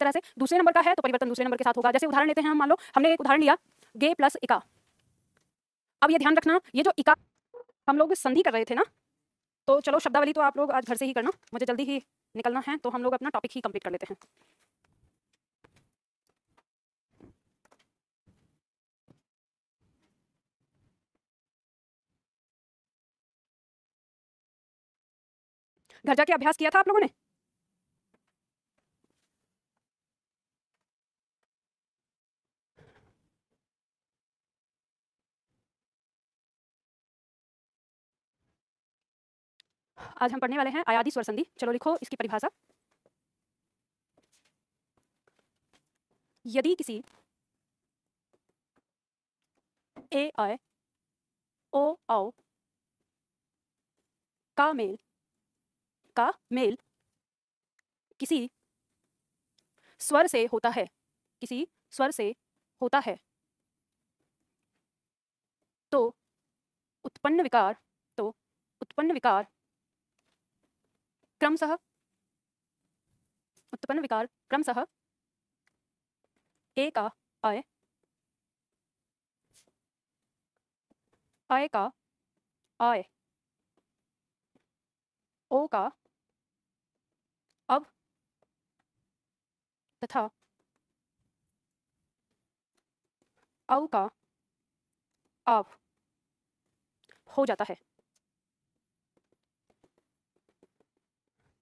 तरह से दूसरे नंबर का है तो परिवर्तन दूसरे नंबर के साथ होगा। जैसे उदाहरण लेते हैं हम, मान लो हमने एक उदाहरण लिया गे प्लस इका। अब ये ध्यान रखना, ये जो इका हम लोग संधि कर रहे थे ना, तो चलो शब्दावली तो आप लोग आज घर से ही करना, मुझे जल्दी ही निकलना है, तो हम लोग अपना टॉपिक ही कंप्लीट कर लेते हैं। घर जाके अभ्यास किया था आप लोगों ने? आज हम पढ़ने वाले हैं अयादी स्वर संधि। चलो लिखो इसकी परिभाषा। यदि किसी ए आय ओ औ का मेल किसी स्वर से होता है, किसी स्वर से होता है, तो उत्पन्न विकार क्रमशः ए का आय का आय ओ का अब तथा औ का आव हो जाता है,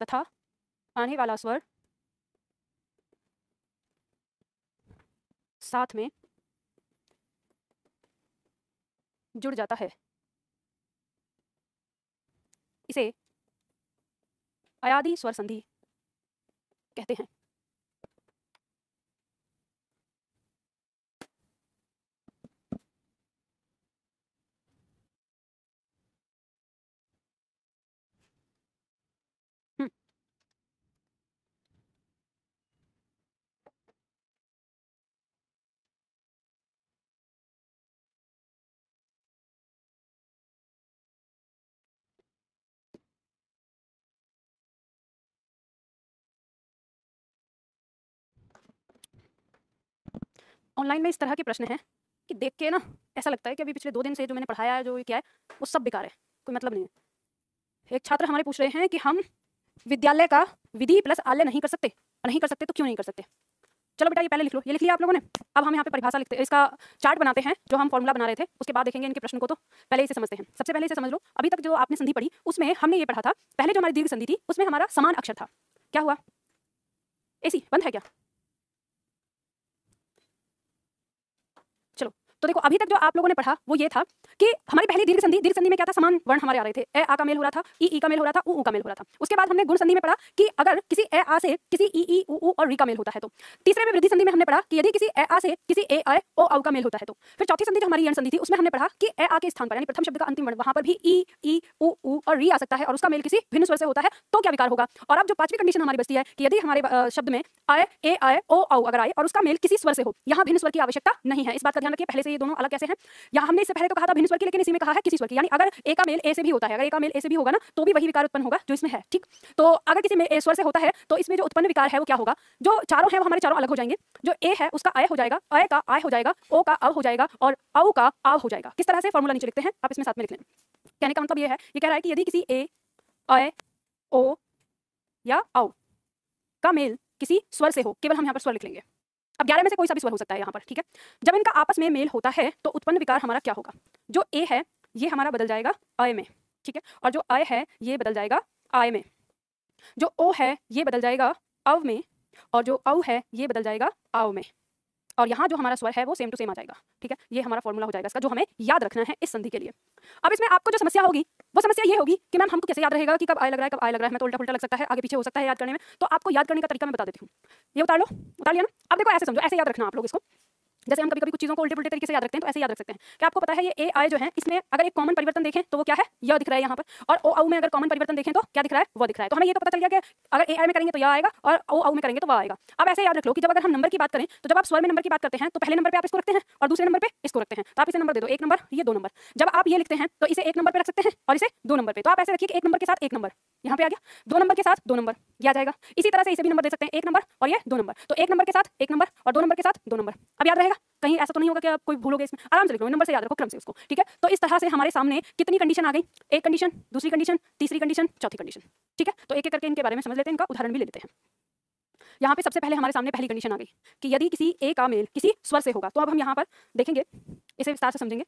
तथा आने वाला स्वर साथ में जुड़ जाता है। इसे अयादी स्वर संधि कहते हैं। ऑनलाइन में इस तरह के प्रश्न हैं कि देख के ना ऐसा लगता है कि अभी पिछले 2 दिन से जो मैंने पढ़ाया है, जो किया है, वो सब बेकार है, कोई मतलब नहीं है। एक छात्र हमारे पूछ रहे हैं कि हम विद्यालय का विधि प्लस आल्य नहीं कर सकते, नहीं कर सकते तो क्यों नहीं कर सकते? चलो बेटा ये पहले लिख लो, ये लिख लिया आप लोगों ने। अब हम यहाँ पे परिभाषा लिखते हैं, इसका चार्ट बनाते हैं जो हम फॉर्मूला बना रहे थे, उसके बाद देखेंगे इनके प्रश्न को। तो पहले इसे समझते हैं। सबसे पहले इसे समझ लो, अभी तक जो आपने संधि पढ़ी उसमें हमने ये पढ़ा था, पहले जो हमारी दीर्घ संधि थी उसमें हमारा समान अक्षर था। क्या हुआ? एसी बंद है क्या? चलो तो देखो अभी तक जो आप लोगों ने पढ़ा वो ये था कि हमारी पहली दीर्घ संधि में क्या था, समान वर्ण हमारे आ रहे थे, ए आ का मेल हो रहा था, ई का मेल हो रहा था, उ का मेल हो रहा था। उसके बाद हमने गुण संधि में पढ़ा कि अगर किसी ए आ से किसी ई उ और री का मेल होता है तो। तीसरे में वृद्धि संधि में हमने पढ़ा कि यदि किसी ए आ से किसी ए आय ओ औ का मेल होता है तो। फिर चौथी संधि जो हमारी यण संधि थी उसमें हमने पढ़ा कि ए आ के स्थान पर यानी प्रथम शब्द का अंतिम वर्ण वहां पर भी ई उ और री आ सकता है और उसका मेल किसी भिन्न स्वर से होता है तो क्या विकार होगा। और अब जो पांचवी कंडीशन हमारी बचती है कि यदि हमारे शब्द में आय ए आय ओ औ अगर आए और उसका मेल किसी स्वर से हो, यहाँ भिन्न स्वर की आवश्यकता नहीं है। इस बात का ध्यान रखिए, पहले से ये दोनों अलग कैसे हैं। यहाँ हमने इससे पहले तो कहा था भिन्न स्वर की, लेकिन इसी में कहा है किसी स्वर की, यानी अगर ए का मेल ए से भी होता है, अगर ए का मेल ए से भी होगा ना तो भी वही विकार उत्पन्न होगा जो इसमें है। ठीक, तो अगर किसी में ए स्वर से होता है तो इसमें जो उत्पन्न विकार है वो क्या होगा, जो चारों है वो हमारे चारों अलग हो जाएंगे। जो ए है उसका आय हो जाएगा, आय का आय हो जाएगा, ओ का अव हो जाएगा और औ का आव हो जाएगा। किस तरह से फॉर्मूला नीचे लिखते हैं आप इसमें साथ में लिख लें। कहने का मतलब ये है, ये कह रहा है कि यदि किसी ए आय ओ या औ का मेल किसी स्वर से हो, केवल हम यहाँ पर स्वर लिख लेंगे। अब 11 में से कोई सा भी स्वर हो सकता है यहाँ पर, ठीक है। जब इनका आपस में मेल होता है तो उत्पन्न विकार हमारा क्या होगा, जो ए है ये हमारा बदल जाएगा आय में, ठीक है, और जो आय है ये बदल जाएगा आय में, जो ओ है ये बदल जाएगा अव में, और जो औ है ये बदल जाएगा आव में, और यहाँ जो हमारा स्वर है वो सेम टू सेम आ जाएगा। ठीक है, ये हमारा फॉर्मूला हो जाएगा इसका, जो हमें याद रखना है इस संधि के लिए। अब इसमें आपको जो समस्या होगी वो समस्या ये होगी कि मैम हमको कैसे याद रहेगा कि कब आय लग रहा है, कब आय लग रहा है, मैं तो उल्टा पुल्टा लग सकता है, आगे पीछे हो सकता है याद करने में। तो आपको याद करने का तरीका मैं बता देती हूँ, ये उतार लो, उतार लिया ना। अब देखो ऐसे समझो, ऐसे याद रखना आप लोग इसको, जैसे हम कभी कभी कुछ चीज़ों को उल्टे पुल्टे तरीके से याद रखते हैं तो ऐसे याद रख सकते हैं कि आपको पता है ये ए आय जो है इसमें अगर एक कॉमन परिवर्तन देखें तो वो क्या है, यह दिख रहा है यहाँ पर, और ओ औ में अगर कॉमन परिवर्तन देखें तो क्या दिख रहा है, वो दिख रहा है। तो हमें ये तो पता चल गया कि अगर ए आय में करेंगे तो यह आएगा और ओ औ में करेंगे तो वह आएगा। अब ऐसे याद रख लो कि जब अगर हम नंबर की बात करें तो जब आप स्वर में नंबर की बात करते हैं तो पहले नंबर पे आप इसको रखते हैं और दूसरे नंबर पे इसको रखते हैं, तो आप इसे नंबर दे दो 1 नंबर, ये 2 नंबर। जब आप ये लिखते हैं तो इसे 1 नंबर पे रख सकते हैं और इसे 2 नंबर पे, तो आप ऐसे रखिए कि 1 नंबर के साथ 1 नंबर, यहाँ पे आ गया, 2 नंबर के साथ 2 नंबर ये आ जाएगा। इसी तरह से इसे भी नंबर दे सकते हैं, 1 नंबर और ये 2 नंबर, तो 1 नंबर के साथ 1 नंबर और 2 नंबर के साथ 2 नंबर। अब याद रहेगा, कहीं ऐसा तो नहीं होगा कि आप कोई भूलोगे इसमें, आराम से लिख लो, नंबर से याद रखो क्रम से उसको, ठीक है। तो इस तरह से हमारे सामने कितनी कंडीशन आ गई, एक कंडीशन, दूसरी कंडीशन, तीसरी कंडीशन, चौथी कंडीशन, ठीक है। तो एक एक करके इनके बारे में समझ लेते हैं, इनका उदाहरण भी ले लेते हैं। यहाँ पे सबसे पहले हमारे सामने पहली कंडीशन आ गई कि यदि किसी ए का मेल किसी स्वर से होगा, तो अब हम यहाँ पर देखेंगे, इसे विस्तार से समझेंगे।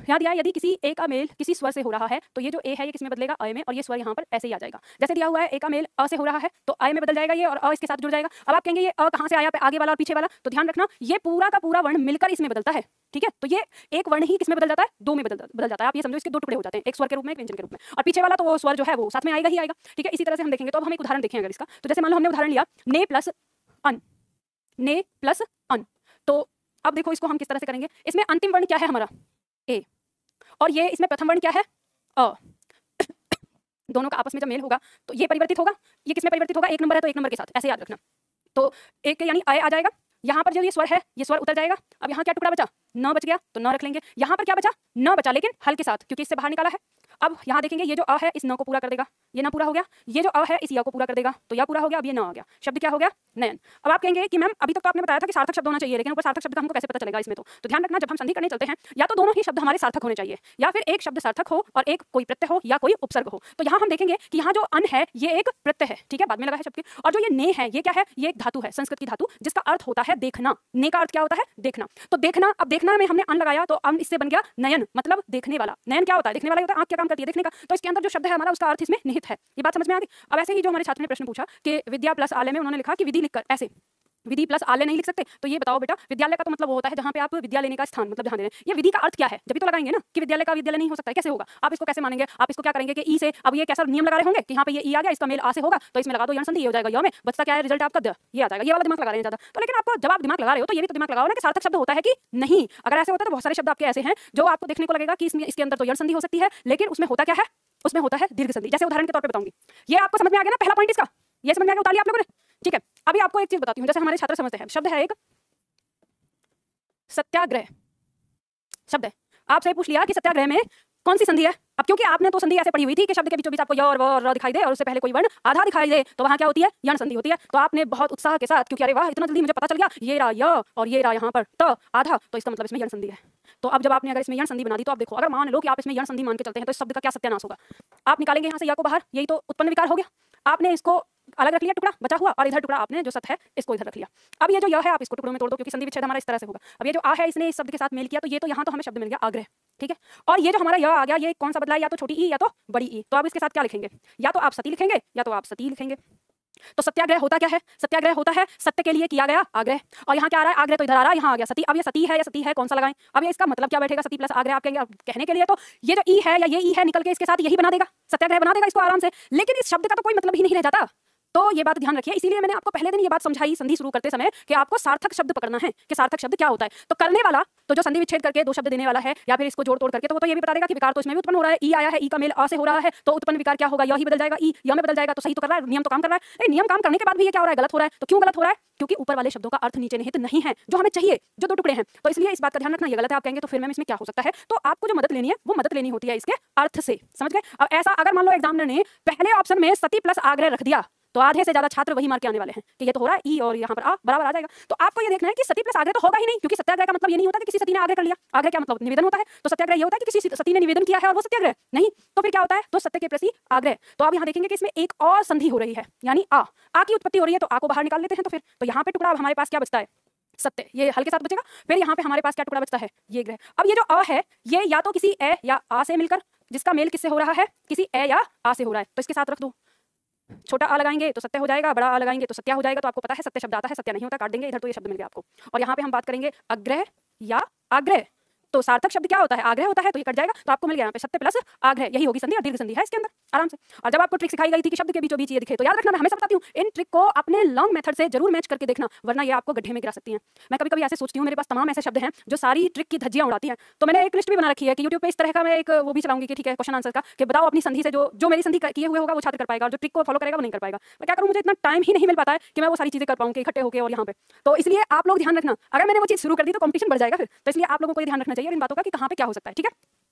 याद दिया, यदि किसी ए का मेल किसी स्वर से हो रहा है तो ये जो ए है ये किसमें बदलेगा, अ में, और ये स्वर यहाँ पर ऐसे ही आ जाएगा। जैसे दिया हुआ है ए का मेल अ से हो रहा है तो अ में बदल जाएगा ये, और अ इसके साथ जुड़ जाएगा। अब आप कहेंगे ये अ कहाँ से आया, आगे वाला और पीछे वाला, तो ध्यान रखना ये पूरा का पूरा वर्ण मिलकर इसमें बदलता है, ठीक है। तो ये एक वर्ण ही किसमें बदल जाता है, 2 में बदल जाता है। आप ये समझो इसके 2 टुकड़े हो जाते हैं, एक स्वर के रूप में, एक व्यंजन के रूप में, और पीछे वाला तो वो स्वर जो है वो साथ में आएगा ही आएगा, ठीक है। इसी तरह से हम देखेंगे। तो अब हम एक उदाहरण देखें अगर इसका, तो जैसे मान लो हमने उदाहरण लिया ने प्लस अन, ने प्लस अन, तो अब देखो इसको हम किस तरह से करेंगे। इसमें अंतिम वर्ण क्या है हमारा, ए, और ये इसमें प्रथम वर्ण क्या है, अ। दोनों का आपस में जब मेल होगा तो ये परिवर्तित होगा, ये किसमें परिवर्तित होगा, 1 नंबर है तो 1 नंबर के साथ, ऐसे याद रखना। तो एक यानी आय आ जाएगा, यहाँ पर जो ये स्वर है ये स्वर उतर जाएगा। अब यहाँ क्या टुकड़ा बचा, न बच गया, तो न रख लेंगे। यहाँ पर क्या बचा, न बचा, लेकिन हल के साथ, क्योंकि इससे बाहर निकाला है। अब यहाँ देखेंगे ये जो अ है इस न को पूरा कर देगा, ये न पूरा हो गया। ये जो अ है इस य को पूरा कर देगा, तो यह पूरा हो गया। अब ये न आ गया, शब्द क्या हो गया, नयन। अब आप कहेंगे कि मैम अभी तक तो आपने बताया था कि सार्थक शब्द होना चाहिए, लेकिन ऊपर सार्थक शब्द का हमको कैसे पता चलेगा इसमें। तो ध्यान रखना, जब हम संधि करने चलते हैं या तो दोनों ही शब्द हमारे सार्थक होने चाहिए, या फिर एक शब्द सार्थक हो और एक कोई प्रत्यय हो या कोई उपसर्ग हो। तो यहाँ हम देखेंगे कि यहाँ जो अन है ये एक प्रत्यय है, ठीक है, बाद में लगा है शब्द के। और जो ये ने है ये क्या है, ये एक धातु है, संस्कृत की धातु, जिसका अर्थ होता है देखना। ने का अर्थ क्या होता है, देखना। तो देखना, अब देखना में हमने अन लगाया तो अन इससे बन गया नयन, मतलब देखने वाला। नयन क्या होता है, देखने वाला होता है, आंख क्या काम करती है, देखने का। तो इसके अंदर जो शब्द है हमारा उसका अर्थ इसमें निहित है। ये बात समझ में आ गई। अब ऐसे ही जो हमारे छात्र ने प्रश्न पूछा कि विद्या प्लस आलय में उन्होंने लिखा कि विधि लिखकर, ऐसे विधि प्लस आलय नहीं लिख सकते। तो ये बताओ बेटा, विद्यालय का तो मतलब वो होता है जहाँ पे आप विद्या लेने का स्थान मतलब जहाँ दे रहे हैं। ये विधि का अर्थ क्या है, जब भी तो लगाएंगे ना कि विद्यालय का विद्यालय नहीं हो सकता है, कैसे होगा। आप इसको कैसे मानेंगे, आप इसको क्या करेंगे कि ई से, अब ये कैसा नियम लगा रहे होंगे कि यहाँ पे ये ई आ गया, इसका मेल आ से होगा, तो इसमें लगा दो यण संधि, ये हो जाएगा य में, बचता क्या है रिजल्ट आपका द, ये आ जाएगा। ये वाला दिमाग लगा रहे हैं ज्यादा। तो लेकिन आपको जब आप दिमाग लगा रहे हो तो ये भी तो दिमाग लगाओ ना कि सार्थक शब्द होता है कि नहीं। अगर ऐसे होता है तो बहुत सारे शब्द आपके ऐसे हैं जो आपको देखने को लगेगा कि इसके अंदर तो यण संधि हो सकती है, लेकिन उसमें होता क्या है, उसमें होता है दीर्घ संधि। जैसे उदाहरण के तौर पर बताऊंगी, ये आपको समझ में आ गया ना पहला पॉइंट इसका, ये समझ में आ गया, उतार लिया आप लोगों ने, ठीक है। अभी आपको एक चीज बताती हूँ, जैसे हमारे छात्र समझते हैं, शब्द है एक सत्याग्रह, शब्द है। आपसे पूछ लिया कि सत्याग्रह में कौन सी संधि है। अब क्योंकि आपने तो संधि ऐसे पढ़ी हुई थी कि शब्द के बीचों बीच आपको य और व और र दिखाई दे और उससे पहले कोई वर्ण आधा दिखाई दे, तो वहां क्या होती है, यण संधि होती है। तो आपने बहुत उत्साह के साथ, क्योंकि अरे वाह इतना जल्दी मुझे पता चल गया, ये रहा य और ये रहा यहाँ पर त आधा, तो इसका मतलब इसमें यण संधि है। तो अब जब आपने अगर इसमें यण संधि बना दी, तो आप देखो, अगर मान लो कि आप इसमें यण संधि मान के चलते हैं तो इस शब्द का क्या सत्यानाश होगा। आप निकालेंगे यहाँ से या को बाहर, यही तो उत्पन्न विकार हो गया। आपने इसको अलग रख लिया टुकड़ा बचा हुआ, और इधर टुकड़ा आपने जो सत है इसको इधर रख लिया। अब ये जो य है आप इसको टुकड़ों में तोड़ दो, क्योंकि संधि विच्छेद हमारा इस तरह से होगा। अब ये जो आ है इसने इस शब्द के साथ मेल किया, तो ये तो यहाँ तो हमें शब्द मिल गया आग्रह, ठीक है। और ये जो हमारा य आ गया, ये कौन सा बदला है, या तो छोटी ई या तो बड़ी ई। तो अब इसके साथ क्या लिखेंगे, या तो आप सती लिखेंगे या तो आप सती लिखेंगे। तो सत्याग्रह होता क्या है, सत्याग्रह होता है सत्य के लिए किया गया आग्रह। और यहाँ क्या आ रहा है, आग्रह तो इधर आ रहा है, यहाँ आ गया सती। अब ये सती है या सती है, कौन सा लगाएं। अब ये इसका मतलब क्या बैठेगा, सती प्लस आग्रह। आप कहेंगे कहने के लिए तो ये जो ई है या ये ई है निकल के इसके साथ यही बना देगा, सत्याग्रह बना देगा इसको आराम से, लेकिन इस शब्द का तो कोई मतलब ही नहीं रह जाता। तो ये बात ध्यान रखिए, इसीलिए मैंने आपको पहले दिन ये बात समझाई संधि शुरू करते समय कि आपको सार्थक शब्द पकड़ना है कि सार्थक शब्द क्या होता है। तो करने वाला तो जो संधि विच्छेद करके दो शब्द देने वाला है या फिर इसको जोड़ तोड़ करके, तो वो तो ये भी बता देगा कि विकार तो इसमें भी उत्पन्न हो रहा है। ई आया है, ई का मेल आ से हो रहा है, तो उत्पन्न विकार क्या होगा, यह ही बदल जाएगा, ई या में बदल जाएगा। तो सही तो कर रहा है, नियम तो काम कर रहा है। नियम काम करने के बाद भी ये क्या हो रहा है, गलत हो रहा है। तो क्यों गलत हो रहा है, क्योंकि ऊपर वाले शब्दों का अर्थ नीचे निहित नहीं है जो हमें चाहिए, जो 2 टुकड़े हैं। तो इसलिए इस बात का ध्यान रखना, ये गलत है। आप कहेंगे तो फिर मैम इसमें क्या हो सकता है, तो आपको जो मदद लेनी है वो मदद लेनी होती है इसके अर्थ से, समझ गए। अब ऐसा अगर मान लो एग्जामिनर ने पहले ऑप्शन में सती प्लस आग्रह रख दिया, तो आधे से ज्यादा छात्र वही मार के आने वाले हैं कि ये तो हो रहा है ई और यहाँ पर आ बराबर आ जाएगा। तो आपको ये देखना है कि सती प्लस आग्रह तो होगा ही नहीं, क्योंकि सत्याग्रह का मतलब ये नहीं होता कि किसी सती ने आग्रह कर लिया। आग्रह क्या मतलब, निवेदन होता है। तो सत्याग्रह ये होता है कि किसी सती ने निवेदन किया है और वो सत्याग्रह नहीं। तो फिर क्या होता है, तो सत्य के प्रति आग्रह। तो आप यहाँ देखेंगे कि इसमें एक और संधि हो रही है, यानी आ की उत्पत्ति हो रही है। तो आ को बाहर निकाल लेते हैं। तो फिर तो यहाँ पे टुकड़ा हमारे पास क्या बचता है, सत्य, ये हल के साथ बचेगा। फिर यहाँ पे हमारे पास क्या टुकड़ा बचता है, ये ग्रह। अब ये जो अ है ये या तो किसी ए या आ से मिलकर, जिसका मेल किससे हो रहा है, किसी ए या आ से हो रहा है, तो इसके साथ रख दो। छोटा आ लगाएंगे तो सत्य हो जाएगा, बड़ा आ लगाएंगे तो सत्या हो जाएगा। तो आपको पता है सत्य शब्द आता है, सत्या नहीं होता, काट देंगे इधर, तो ये शब्द मिल गया आपको। और यहाँ पे हम बात करेंगे अग्रह या आग्रह। तो सार्थक शब्द क्या होता है, आग्रह होता है, तो ये कट जाएगा। तो आपको मिल गया यहाँ पे सत्य प्लस आग्रह, यही होगी संधि और दीर्घ संधि है इसके अंदर आराम से। और जब आपको ट्रिक सिखाई गई थी कि शब्द के बीचों बीच ये दिखे, तो याद रखना, मैं हमेशा बताती हूँ इन ट्रिक को अपने लॉन्ग मेथड से जरूर मैच करके देखना, वरना ये आपको गड्ढे में गिरा सकती हैं। मैं कभी कभी ऐसे सोचती हूँ, मेरे पास तमाम ऐसे शब्द हैं जो सारी ट्रिक की धज्जियां उड़ाती हैं। तो मैंने एक लिस्ट भी बना रखी है कि यूट्यूब पे इस तरह का मैं एक वो भी चलाऊंगी कि ठीक है क्वेश्चन आंसर का, कि बताओ अपनी संधि से जो मेरी संधि किए हुए होगा वो छात्र कर पाएगा, और जो ट्रिक को फॉलो करेगा वो नहीं कर पाएगा। मैं क्या करूँ, मुझे इतना टाइम ही नहीं मिल पाता है कि मैं वो सारी चीजें कर पाऊँ इकट्ठे होकर और यहाँ पे। तो इसलिए आप लोग ध्यान रखना, अगर मैंने वो चीज शुरू कर दी तो कॉम्पिटिशन बढ़ जाएगा फिर। तो इसलिए आप लोगों को ध्यान रखना चाहिए इन बातों का कि कहाँ पे क्या हो सकता है, ठीक है।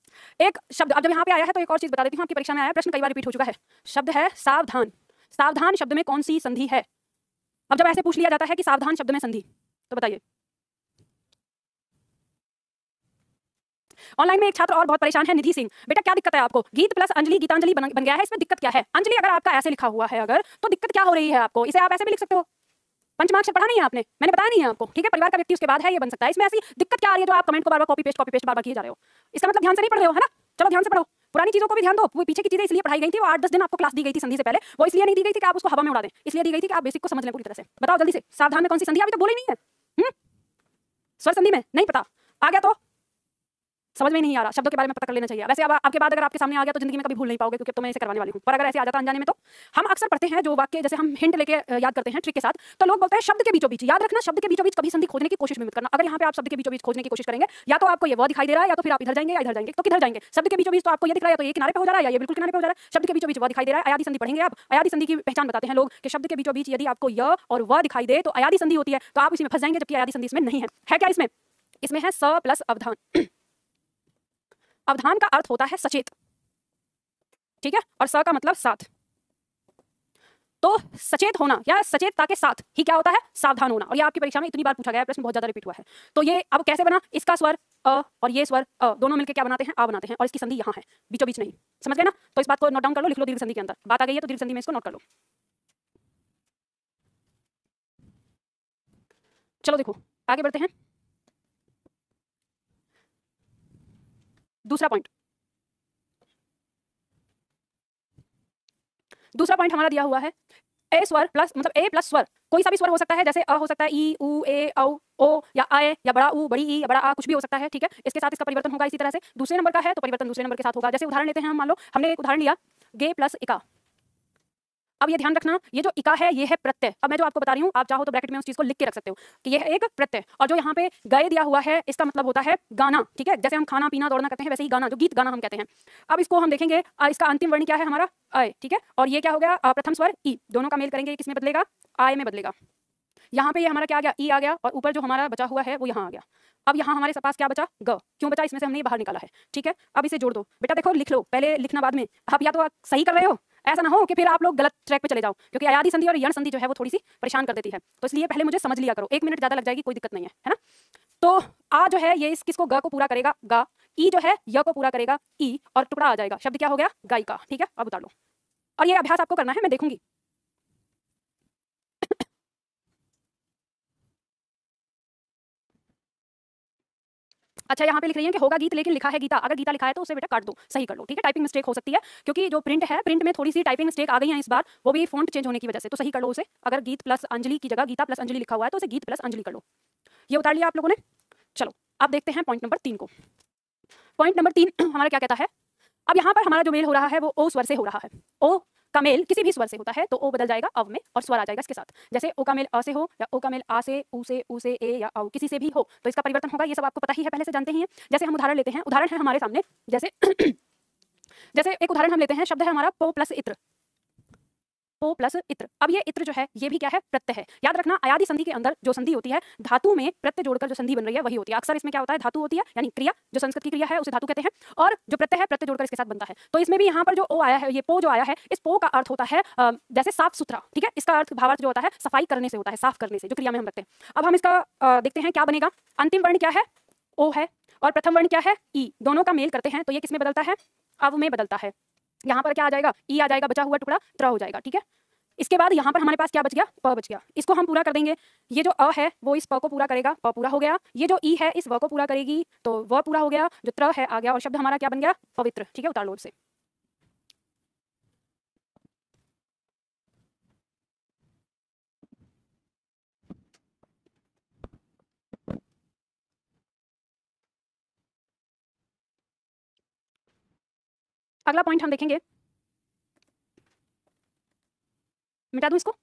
एक शब्द अब जब यहाँ पे आया है तो एक और चीज बता देती हूँ, आपकी परीक्षा में आया प्रश्न, कई बार रिपीट हो चुका है। शब्द है सावधान। सावधान शब्द में कौन सी संधि है? अब जब ऐसे पूछ लिया जाता है कि सावधान शब्द में संधि, तो बताइए। ऑनलाइन में एक छात्र और बहुत परेशान है, निधि सिंह। बेटा क्या दिक्कत है आपको? गीत प्लस अंजलि गीतांजलि बन गया है, इसमें दिक्कत क्या है? अंजलि अगर आपका ऐसे लिखा हुआ है अगर, तो दिक्कत क्या हो रही है आपको? इसे आप ऐसे भी लिख सकते हो। पंचमाक्षर पढ़ा नहीं है आपने, मैंने बताया नहीं है आपको, ठीक है? परिवार का व्यक्ति उसके बाद है, ये बन सकता है। इसमें ऐसी दिक्कत क्या आ रही है जो आप कमेंट को बार-बार कॉपी पेस्ट बार-बार किए जा रहे हो? इसका मतलब ध्यान से नहीं पढ़ रहे हो, है ना? चलो ध्यान से पढ़ो, पुरानी चीजों को भी ध्यान दो। वो पीछे की चीजें इसलिए पढ़ाई गई थी, वो 8-10 दिन आपको क्लास दी गई थी संधि से पहले, वो इसलिए नहीं दी गई थी कि आप उसको हवा में उड़ा दें, इसलिए दी गई थी कि आप बेसिक को समझ लें पूरी तरह से। बताओ जल्दी से, सावधान में कौन सी संधि? अभी तक बोली नहीं है। स्वर संधि में नहीं पता, आ गया तो समझ में नहीं आ रहा, शब्दों के बारे में पता कर लेना चाहिए। वैसे अब आपके बाद अगर आपके सामने आ गया तो जिंदगी में कभी भूल नहीं पाओगे, क्योंकि तो मैं इसे करवाने वाली हूँ। पर अगर ऐसे आ जाता अनजाने में, तो हम अक्सर पढ़ते हैं जो वाक्य, जैसे हम हिंट लेके याद करते हैं ट्रिक के साथ, तो लोग बोलते हैं शब्द के बीचों बीच याद रखना, शब्द के बीचों बीच कभी संधि खोजने की कोशिश मत करना। अगर यहाँ पे आप शब्द के बीचों बीच खोजने की कोशिश करेंगे, या तो आपको ये वो दिखाई दे रहा है, या तो फिर आप इधर जाएंगे या इधर जाएंगे। तो किधर जाएंगे? शब्द के बीचों बीच तो आपको ये दिख रहा है, तो ये किनारे पे हो जा रहा है, या ये बिल्कुल किनारे पे हो जा रहा है। शब्द के बीचों बीच वो दिखाई दे रहा है, अयादि संधि पढ़ेंगे आप। अयादि संधि की पहचान बताते हैं लोग कि शब्द के बीचों बीच यदि आपको य और व दिखाई दे तो अयादि संधि होती है, तो आप इसमें फंस जाएंगे, जबकि अयादि संधि इसमें नहीं है। है क्या इसमें? इसमें है स प्लस अवधान। अवधान का अर्थ होता है सचेत, ठीक है, और स का मतलब साथ। तो सचेत होना या सचेतता के साथ ही क्या होता है? सावधान होना। और ये आपकी परीक्षा में इतनी बार पूछा गया है, प्रश्न बहुत ज्यादा रिपीट हुआ है। तो ये अब कैसे बना? इसका स्वर अ और ये स्वर अ दोनों मिलकर क्या बनाते हैं? आ बनाते हैं, और इसकी संधि यहाँ है, बीचों बीच नहीं। समझ गए ना? तो इस बात को नोट डाउन कर लो, लिख लो दीर्घ संधि के अंदर। बात आ गई है तो दीर्घ संधि में इसको नोट कर लो। चलो देखो आगे बढ़ते हैं। दूसरा पॉइंट हमारा दिया हुआ है ए स्वर प्लस, मतलब ए प्लस स्वर, कोई सा भी स्वर हो सकता है, जैसे अ हो सकता है, ई उ ए औ ओ, या आए, या बड़ा ऊ, बड़ी ई, या बड़ा आ, कुछ भी हो सकता है, ठीक है। इसके साथ इसका परिवर्तन होगा इसी तरह से। दूसरे नंबर का है तो परिवर्तन दूसरे नंबर के साथ होगा। जैसे उदाहरण लेते हैं हम, मान लो हमने एक उदाहरण लिया, गे प्लस इका। अब ये ध्यान रखना, ये जो इका है ये है प्रत्यय। अब मैं जो आपको बता रही हूँ, आप चाहो तो ब्रैकेट में उस चीज को लिख के रख सकते हो कि ये है एक प्रत्यय। और जो यहाँ पे गए दिया हुआ है, इसका मतलब होता है गाना, ठीक है। जैसे हम खाना पीना दौड़ना कहते हैं, वैसे ही गाना, जो गीत गाना हम कहते हैं। अब इसको हम देखेंगे, इसका अंतिम वर्ण क्या है हमारा? आय, ठीक है। और ये क्या हो गया? प्रथम स्वर ई, दोनों का मेल करेंगे, किसमें बदलेगा? आय में बदलेगा। यहाँ पे ये हमारा क्या आ गया? ई आ गया, और ऊपर जो हमारा बचा हुआ है वो यहाँ आ गया। अब यहाँ हमारे पास क्या बचा? ग। क्यों बचा? इसमें से हमने बाहर निकाला है, ठीक है। अब इसे जोड़ दो बेटा, देखो लिख लो, पहले लिखना बाद में। अब या तो आप सही कर रहे हो, ऐसा ना हो कि फिर आप लोग गलत ट्रैक पे चले जाओ, क्योंकि अयादि संधि और यण संधि जो है वो थोड़ी सी परेशान कर देती है। तो इसलिए पहले मुझे समझ लिया करो, 1 मिनट ज्यादा लग जाएगी, कोई दिक्कत नहीं है ना। तो आ जो है ये इस किसको? ग को पूरा करेगा, गा। ई जो है य को पूरा करेगा, ई, और टुकड़ा आ जाएगा, शब्द क्या हो गया? गायिका, ठीक है। अब उतार लो, और ये अभ्यास आपको करना है, मैं देखूंगी। अच्छा यहाँ पे लिख रही है कि होगा गीत, लेकिन लिखा है गीता। अगर गीता लिखा है तो उसे बेटा काट दो, सही कर लो, ठीक है। टाइपिंग मिस्टेक हो सकती है, क्योंकि जो प्रिंट है, प्रिंट में थोड़ी सी टाइपिंग मिस्टेक आ गई है इस बार, वो भी फॉन्ट चेंज होने की वजह से। तो सही कर लो उसे। अगर गीत प्लस अंजलि की जगह गीता प्लस अंजलि लिखा हुआ है तो उसे गीत प्लस अंजलि कर लो। ये उतार लिया आप लोगों ने। चलो अब देखते हैं पॉइंट नंबर 3 को। पॉइंट नंबर 3 हमारा क्या कहता है? अब यहाँ पर हमारा जो मेल हो रहा है वो ओ स्वर से हो रहा है। ओ का मेल किसी भी स्वर से होता है तो ओ बदल जाएगा अव में, और स्वर आ जाएगा इसके साथ। जैसे ओ का मेल अ से हो, या ओ का मेल आ से, ऊ से, ए, या औ, किसी से भी हो, तो इसका परिवर्तन होगा। ये सब आपको पता ही है, पहले से जानते ही हैं। जैसे हम उदाहरण लेते हैं, उदाहरण है हमारे सामने, जैसे जैसे एक उदाहरण हम लेते हैं, शब्द है हमारा पो प्लस इत्र। पो प्लस इत्र। अब ये इत्र जो है ये भी क्या है? प्रत्यय है। याद रखना, अयादि संधि के अंदर जो संधि होती है, धातु में प्रत्यय जोड़कर जो संधि बन रही है वही होती है। अक्सर इसमें क्या होता है? धातु होती है, यानी क्रिया, जो संस्कृत की क्रिया है उसे धातु कहते हैं, और जो प्रत्यय है प्रत्यय जोड़कर इसके साथ बनता है। तो इसमें भी यहाँ पर जो ओ आया है, ये पो जो आया है, इस पो का अर्थ होता है जैसे साफ सुथरा, ठीक है। इसका अर्थ, भावार्थ जो होता है सफाई करने से होता है, साफ करने से, जो क्रिया में हम रखते हैं। अब हम इसका देखते हैं क्या बनेगा। अंतिम वर्ण क्या है? ओ है, और प्रथम वर्ण क्या है? ई। दोनों का मेल करते हैं तो ये किसमें बदलता है? अव में बदलता है। यहाँ पर क्या आ जाएगा? ई आ जाएगा, बचा हुआ टुकड़ा त्र हो जाएगा, ठीक है। इसके बाद यहाँ पर हमारे पास क्या बच गया? प बच गया। इसको हम पूरा कर देंगे। ये जो अ है वो इस प को पूरा करेगा, प पूरा हो गया। ये जो ई है इस व को पूरा करेगी, तो व पूरा हो गया। जो त्र है आ गया, और शब्द हमारा क्या बन गया? पवित्र, ठीक है। उतार लो इसे। अगला पॉइंट हम देखेंगे, मिटा दूं इसको।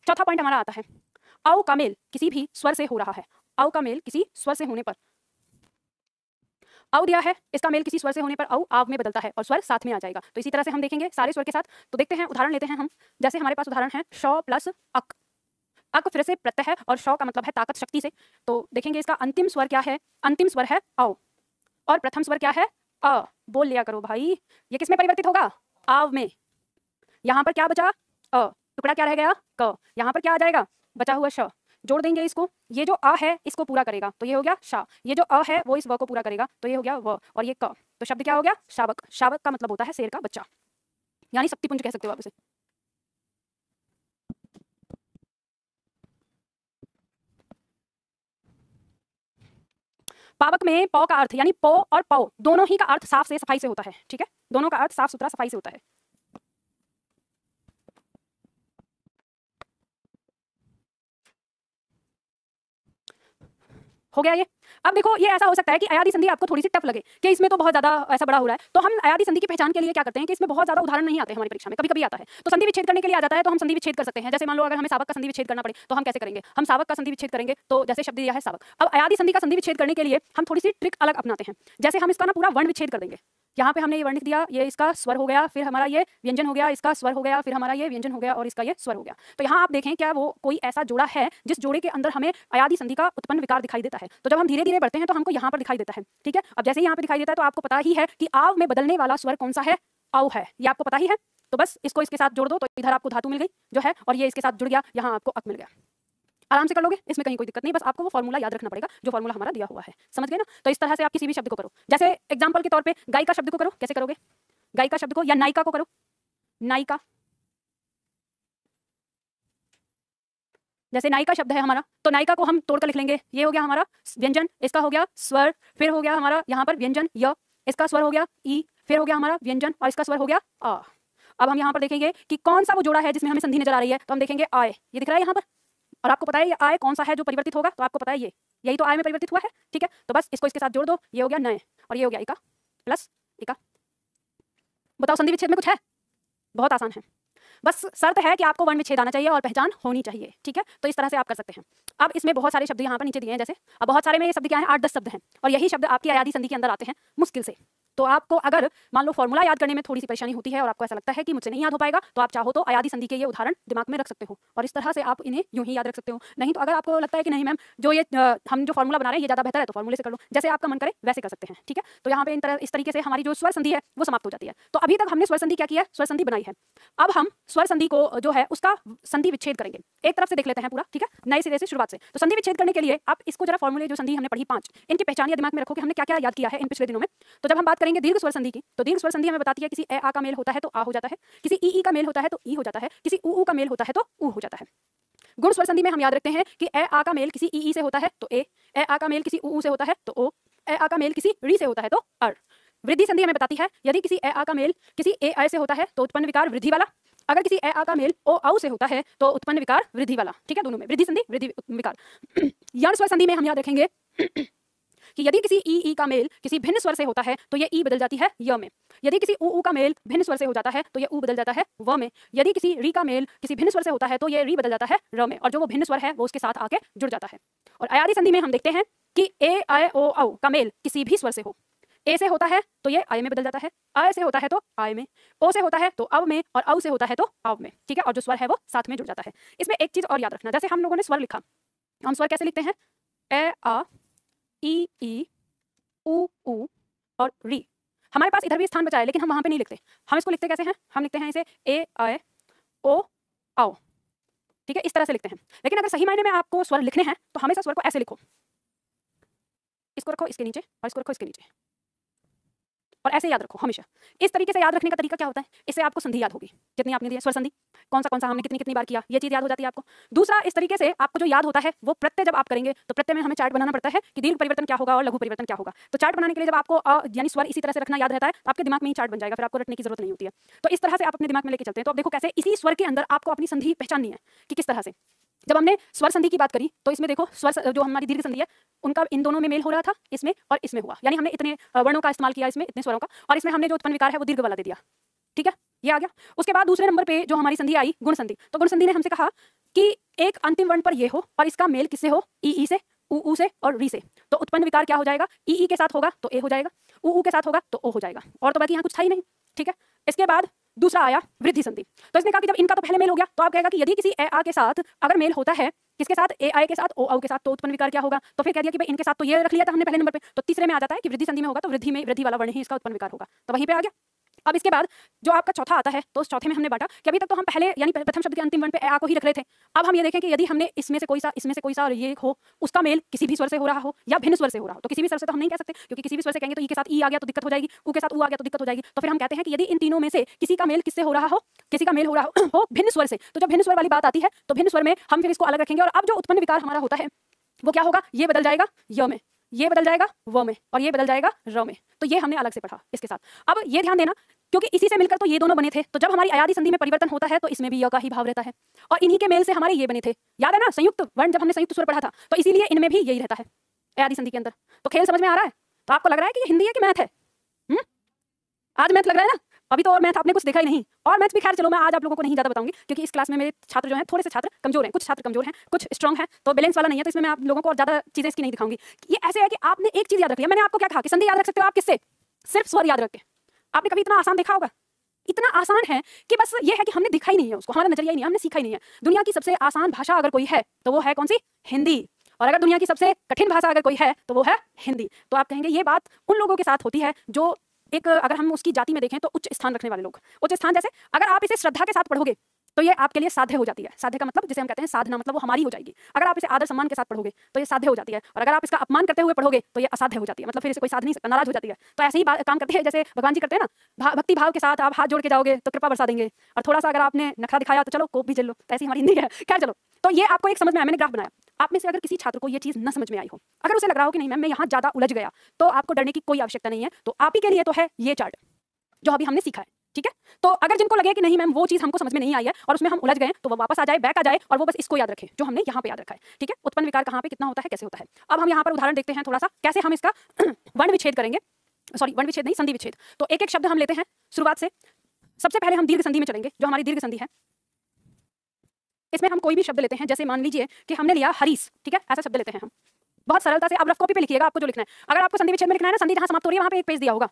चौथा पॉइंट हमारा आता है, औ का मेल किसी भी स्वर से हो रहा है। औ का मेल किसी स्वर से होने पर, औ दिया है, इसका मेल किसी स्वर से होने पर औ आव में बदलता है, और स्वर साथ में आ जाएगा। तो इसी तरह से हम देखेंगे सारे स्वर के साथ। तो देखते हैं, उदाहरण लेते हैं हम। जैसे हमारे पास उदाहरण है श प्लस अक। अक फिर से प्रत्यय है, और श का मतलब है ताकत, शक्ति से। तो देखेंगे इसका अंतिम स्वर क्या है? अंतिम स्वर है औ। और प्रथम स्वर क्या है? अ। बोल लिया करो भाई। ये किस में परिवर्तित होगा? आव में। यहाँ पर क्या बचा? अ। टुकड़ा क्या रह गया? क। यहाँ पर क्या आ जाएगा? बचा हुआ श। जोड़ देंगे इसको। ये जो अ है इसको पूरा करेगा तो ये हो गया शा। ये जो अ है वो इस व को पूरा करेगा तो ये हो गया व, और ये क। तो शब्द क्या हो गया? शावक। शावक का मतलब होता है शेर का बच्चा, यानी शक्तिपुंज कह सकते हो आप इसे। पावक में पौ का अर्थ यानी पौ और पौ दोनों ही का अर्थ साफ से सफाई से होता है। ठीक है, दोनों का अर्थ साफ सुथरा सफाई से होता है। हो गया ये। अब देखो ये ऐसा हो सकता है कि अयादी संधि आपको थोड़ी सी टफ लगे कि इसमें तो बहुत ज्यादा ऐसा बड़ा हो रहा है, तो हम अयादी संधि की पहचान के लिए क्या करते हैं कि इसमें बहुत ज्यादा उदाहरण नहीं आते हमारी परीक्षा में, कभी कभी आता है तो संधि विच्छेद करने के लिए आ जाता है तो हम संधि विच्छेद कर सकते हैं। जैसे मान लो अगर हमें सावक का संधि विच्छेद करना पड़े तो हम कैसे करेंगे? हम सावक का संधि विच्छेद करेंगे तो जैसे शब्द दिया है सावक। अब अयादी संधि का संधि विच्छेद करने के लिए हम थोड़ी सी ट्रिक अलग अपनाते हैं। जैसे हम इसका ना पूरा वर्ण विच्छेद कर देंगे। यहाँ पे हमने ये वर्ण लिख दिया, ये इसका स्वर हो गया, फिर हमारा ये व्यंजन हो गया, इसका स्वर हो गया, फिर हमारा ये व्यंजन हो गया और इसका ये स्वर हो गया। तो यहाँ आप देखें क्या वो कोई ऐसा जोड़ा है जिस जोड़े के अंदर हमें अयादी संधि का उत्पन्न विकार दिखाई देता है। तो जब हम धीरे धीरे बढ़ते हैं तो हमको यहाँ पर दिखाई देता है। ठीक है, अब जैसे यहाँ पे दिखाई देता है तो आपको पता ही है कि आव में बदलने वाला स्वर कौन सा है? औ है, ये आपको पता ही है। तो बस इसको इसके साथ जोड़ दो तो इधर आपको धातु मिल गई जो है, और ये इसके साथ जुड़ गया, यहाँ आपको अक मिल गया। आराम से कर लोगे, इसमें कहीं कोई दिक्कत नहीं, बस आपको वो फॉर्मूला याद रखना पड़ेगा जो फॉर्मूला हमारा दिया हुआ है। समझ गए ना? तो इस तरह से आप किसी भी शब्द को करो। जैसे एग्जाम्पल के तौर पे गायिका शब्द को करो, कैसे करोगे? गायिका शब्द को या नायिका को करो, नायिका। जैसे नायिका शब्द है हमारा तो नायिका को हम तोड़कर लिख लेंगे। ये हो गया हमारा व्यंजन, इसका हो गया स्वर, फिर हो गया हमारा यहाँ पर व्यंजन य, इसका स्वर हो गया ई, फिर हो गया हमारा व्यंजन और इसका स्वर हो गया आ। अब हम यहाँ पर देखेंगे कि कौन सा वो जोड़ा है जिसमें हमें संधि नजर आ रही है, तो हम देखेंगे आय, ये दिख रहा है यहाँ पर, और आपको पता है ये आय कौन सा है जो परिवर्तित होगा, तो आपको पता है ये यही तो आय में परिवर्तित हुआ है। ठीक है, तो बस इसको इसके साथ जोड़ दो, ये हो गया नए और ये हो गया इका प्लस इका। बताओ संधि विच्छेद में कुछ है? बहुत आसान है, बस शर्त है कि आपको वर्ण विच्छेद आना चाहिए और पहचान होनी चाहिए। ठीक है, तो इस तरह से आप कर सकते हैं। अब इसमें बहुत सारे शब्द यहाँ पर नीचे दिए हैं, जैसे अब बहुत सारे में ये शब्द क्या है, 8-10 शब्द हैं और यही शब्द आपकी अयादी संधि के अंदर आते हैं मुश्किल से। तो आपको अगर मान लो फॉर्मूला याद करने में थोड़ी सी परेशानी होती है और आपको ऐसा लगता है कि मुझसे नहीं याद हो पाएगा, तो आप चाहो तो अयादी संधि के ये उदाहरण दिमाग में रख सकते हो और इस तरह से आप इन्हें यूं ही याद रख सकते हो। नहीं तो अगर आपको लगता है कि नहीं मैम जो ये हम जो फॉर्मूला बना रहे हैं ये ज़्यादा बेहतर है तो फॉर्मूले से कर लो, जैसे आपका मन करे वैसे कर सकते हैं। ठीक है, तो यहाँ पे इस तरीके से हमारी जो स्वर संधि है वो समाप्त हो जाती है। तो अभी तक हमने स्वर संधि क्या किया है? स्वर संधि बनाई है। अब हम स्वर संधि को जो है उसका संधि विच्छेद करेंगे, एक तरफ से देख लेते हैं पूरा। ठीक है, नए सिरे से शुरुआत से। तो संधि विच्छेद करने के लिए आप इसको जरा फॉर्मूले जो संधि हमने पढ़ी 5, इनकी पहचान या दिमाग में रखो कि हमने क्या क्या याद किया है इन पिछले दिनों में। तो जब हम बात करेंगे दीर्घ स्वर संधि की, तो दीर्घ स्वर संधि हमें बताती है किसी ए आ का मेल होता है तो आ हो जाता है, किसी ई का मेल होता है तो ई हो जाता है, किसी ऊ का मेल होता है तो ऊ हो जाता है। गुण स्वर संधि में हम याद रखते हैं कि ए आ का मेल किसी ई से होता है तो ए आ का मेल किसी ऊ से होता है तो ओ, ए आ का मेल किसी री से होता है तो अर। वृद्धि संधि हमें बताती है यदि किसी ए आ का मेल किसी ए आय से होता है तो उत्पन्न विकार वृद्धि वाला, अगर किसी ए आ का मेल ओ औ से होता है तो उत्पन्न विकार वृद्धि वाला। ठीक है, दोनों में वृद्धि संधि वृद्धि विकार। यण स्वर संधि में हम याद रखेंगे कि यदि किसी ई का मेल किसी भिन्न स्वर से होता है तो ये ई बदल जाती है य में, यदि किसी ऊ का मेल भिन्न स्वर से हो जाता है तो ये ऊ बदल जाता है व में, यदि किसी री का मेल किसी भिन्न स्वर से होता है तो ये री बदल जाता है र में, और जो वो भिन्न स्वर है वो उसके साथ आके जुड़ जाता है। और अयादी संधि में हम देखते हैं कि ए आय ओ औ का मेल किसी भी स्वर से हो, ए से होता है तो ये आय में बदल जाता है, आय से होता है तो आय में, ओ से होता है तो अव में, और औ से होता है तो अव में। ठीक है, और जो स्वर है वो साथ में जुड़ जाता है। इसमें एक चीज और याद रखना, जैसे हम लोगों ने स्वर लिखा, हम स्वर कैसे लिखते हैं? ए आ ई ऊ ऊ और री। हमारे पास इधर भी स्थान बचा है लेकिन हम वहां पे नहीं लिखते। हम इसको लिखते कैसे हैं? हम लिखते हैं इसे ए आय ओ आओ। ठीक है, इस तरह से लिखते हैं। लेकिन अगर सही मायने में आपको स्वर लिखने हैं तो हमेशा स्वर को ऐसे लिखो, इसको रखो इसके नीचे और इसको रखो इसके नीचे, और ऐसे याद रखो हमेशा। इस तरीके से याद रखने का तरीका क्या होता है? इससे आपको संधि याद होगी जितनी आपने दी है, स्वर संधि कौन सा हमने कितनी कितनी बार किया, ये चीज याद हो जाती है आपको। दूसरा, इस तरीके से आपको जो याद होता है वो प्रत्यय जब आप करेंगे तो प्रत्यय में हमें चार्ट बनाना पड़ता है कि दीर्घ परिवर्तन क्या होगा और लघु परिवर्तन क्या होगा। तो चार्ट बनाने के लिए जब आपको यानी स्वर इसी तरह से रखना याद रहता है तो आपके दिमाग में ही चार्ट बन जाएगा, फिर आपको रटने की जरूरत नहीं होती है। तो इस तरह से आप अपने दिमाग में लेके चलते हैं। तो अब देखो कैसे इसी स्वर के अंदर आपको अपनी संधि पहचाननी है कि किस तरह से। जब हमने स्वर संधि की बात करी तो इसमें देखो स्वर जो हमारी दीर्घ संधि है उनका इन दोनों में मेल हो रहा था, इसमें और इसमें हुआ, यानी हमने इतने वर्णों का इस्तेमाल किया इसमें, इतने स्वरों का, और इसमें हमने जो उत्पन्न विकार है वो दीर्घ वाला दे दिया। ठीक है, ये आ गया। उसके बाद दूसरे नंबर पे जो हमारी संधि आई गुण संधि, तो गुण संधि ने हमसे कहा कि एक अंतिम वर्ण पर ये हो और इसका मेल किससे हो? ई से, ऊ से और री से। तो उत्पन्न विकार क्या हो जाएगा? ई के साथ होगा तो ए हो जाएगा, ऊ के साथ होगा तो ओ हो जाएगा, और तो बाकी यहाँ कुछ था ही नहीं। ठीक है, इसके बाद दूसरा आया वृद्धि संधि। तो इसने कहा कि जब इनका तो पहले मेल हो गया तो आप कहेगा कि यदि किसी ए आ के साथ अगर मेल होता है किसके साथ, ए आई के साथ, ओ औ के साथ, तो उत्पन्न विकार क्या होगा, तो फिर कह दिया कि भाई इनके साथ तो ये रख लिया था हमने पहले नंबर पे, तो तीसरे में आ जाता है कि वृद्धि संधि में होगा तो वृद्धि में वृद्धि वाला वर्ण ही इसका उत्पन्न विकार होगा, तो वहीं पे आ गया। अब इसके बाद जो आपका चौथा आता है, तो उस चौथे में हमने बांटा कि अभी तक तो हम पहले यानी प्रथम शब्द के अंतिम वर्ण पे ए आ को ही रख रहे थे। अब हम ये देखें कि यदि हमने इसमें से कोई सा, इसमें से कोई सा और ये हो, उसका मेल किसी भी स्वर से हो रहा हो या भिन्न स्वर से हो रहा हो, तो किसी भी स्वर से तो हम नहीं कह सकते, क्योंकि किसी भी स्वर से कहेंगे तो ई के साथ ई आ गया तो दिक्कत हो जाएगी, ऊ के साथ ऊ आ गया तो दिक्कत हो जाएगी। तो फिर हम कहते हैं कि यदि इन तीनों में से किसी का मेल किससे हो रहा हो, किसी का मेल हो रहा हो भिन्न स्वर से, तो जब भिन्न स्वर वाली बात आती है तो भिन्न स्वर में हम फिर इसको अलग रखेंगे, और अब जो उत्पन्न विकार हमारा होता है वो क्या होगा, ये बदल जाएगा य में, ये बदल जाएगा व में, और ये बदल जाएगा र में। तो ये हमने अलग से पढ़ा इसके साथ। अब ये ध्यान देना क्योंकि इसी से मिलकर तो ये दोनों बने थे, तो जब हमारी अयादि संधि में परिवर्तन होता है तो इसमें भी य का ही भाव रहता है, और इन्हीं के मेल से हमारे ये बने थे, याद है ना, संयुक्त वर्ण जब हमने संयुक्त स्वर पढ़ा था, तो इसीलिए इनमें भी यही रहता है अयादि संधि के अंदर। तो खेल समझ में आ रहा है, तो आपको लग रहा है कि ये हिंदी है कि मैथ है? आज मैथ लग रहा है ना, अभी तो और मैथ आपने कुछ देखा ही नहीं, और मैथ भी खैर चलो मैं आज आप लोगों को नहीं ज्यादा बताऊंगी, क्योंकि इस क्लास में मेरे छात्र जो हैं थोड़े से छात्र कमजोर हैं, कुछ छात्र कमजोर हैं, कुछ स्ट्रॉन्ग हैं, तो बैलेंस वाला नहीं है, तो इसमें मैं आप लोगों को और ज्यादा चीजें इसकी नहीं दिखाऊंगी। ये ऐसे है कि आपने एक चीज याद रख लिया, मैंने आपको क्या कहा कि संधि याद रख सकते हो आप किससे, सिर्फ स्वर याद रख के। आपने कभी इतना आसान देखा होगा, इतना आसान है कि बस ये है कि हमने दिखा ही नहीं है उसको, हमारा नजरिया ही नहीं, हमने सीखा ही नहीं है। दुनिया की सबसे आसान भाषा अगर कोई है तो वो है कौन सी, हिंदी, और अगर दुनिया की सबसे कठिन भाषा अगर कोई है तो वो है हिंदी। तो आप कहेंगे ये बात उन लोगों के साथ होती है जो एक, अगर हम उसकी जाति में देखें तो उच्च स्थान रखने वाले लोग, उच्च स्थान जैसे अगर आप इसे श्रद्धा के साथ पढ़ोगे तो ये आपके लिए साध्य हो जाती है। साध्य का मतलब जिसे हम कहते हैं साधना, मतलब वो हमारी हो जाएगी। अगर आप इसे आदर सम्मान के साथ पढ़ोगे तो ये साध्य हो जाती है, और अगर आप इसका अपमान करते हुए पढ़ोगे तो ये असाध्य हो जाती है, मतलब फिर इसे कोई साध नहीं सकता, नाराज हो जाती है। तो ऐसे ही काम करते हैं जैसे भगवान जी करते हैं ना, भक्ति भाव के साथ आप हाथ जोड़ के जाओगे तो कृपा बरसा देंगे, और थोड़ा सा अगर आपने नखरा दिखाया तो चलो कोप भी झेल लो, ऐसी हमारी हिंदी है। खैर चलो, तो ये आपको एक समझ में आया, मैंने ग्राफ बनाया। आप में से अगर किसी छात्र को ये चीज न समझ में आई हो, अगर उसे लग रहा हो कि नहीं मैम मैं यहाँ ज्यादा उलझ गया, तो आपको डरने की कोई आवश्यकता नहीं है। तो आप ही के लिए तो है ये चार्ट जो अभी हमने सीखा है, ठीक है। तो अगर जिनको लगे कि नहीं मैम वो चीज हमको समझ में नहीं आई है और उसमें हम उलझ गए, तो वो वापस आ जाए, बैक आ जाए, और वो बस इसको याद रखे जो हमने यहाँ पे याद रखा है, ठीक है। उत्पन्न विकार कहाँ पे कितना होता है, कैसे होता है। अब हम यहाँ पर उदाहरण देखते हैं थोड़ा सा, कैसे हम इसका वर्ण विच्छेद करेंगे, सॉरी वर्ण विच्छेद नहीं, संधि विच्छेद। तो एक एक शब्द हम लेते हैं शुरुआत से। सबसे पहले हम दीर्घ संधि में चलेंगे, जो हमारी दीर्घ संधि है। इसमें हम कोई भी शब्द लेते हैं, जैसे मान लीजिए कि हमने लिया हरीश, ठीक है, ऐसा शब्द लेते हैं हम बहुत सरलता से। अब रफ कॉपी पे लिखिएगा आपको जो लिखना है। अगर आपको संधि विच्छेद में लिखना है ना, संधि जहां समाप्त हो रही है वहां पे एक पेज दिया होगा,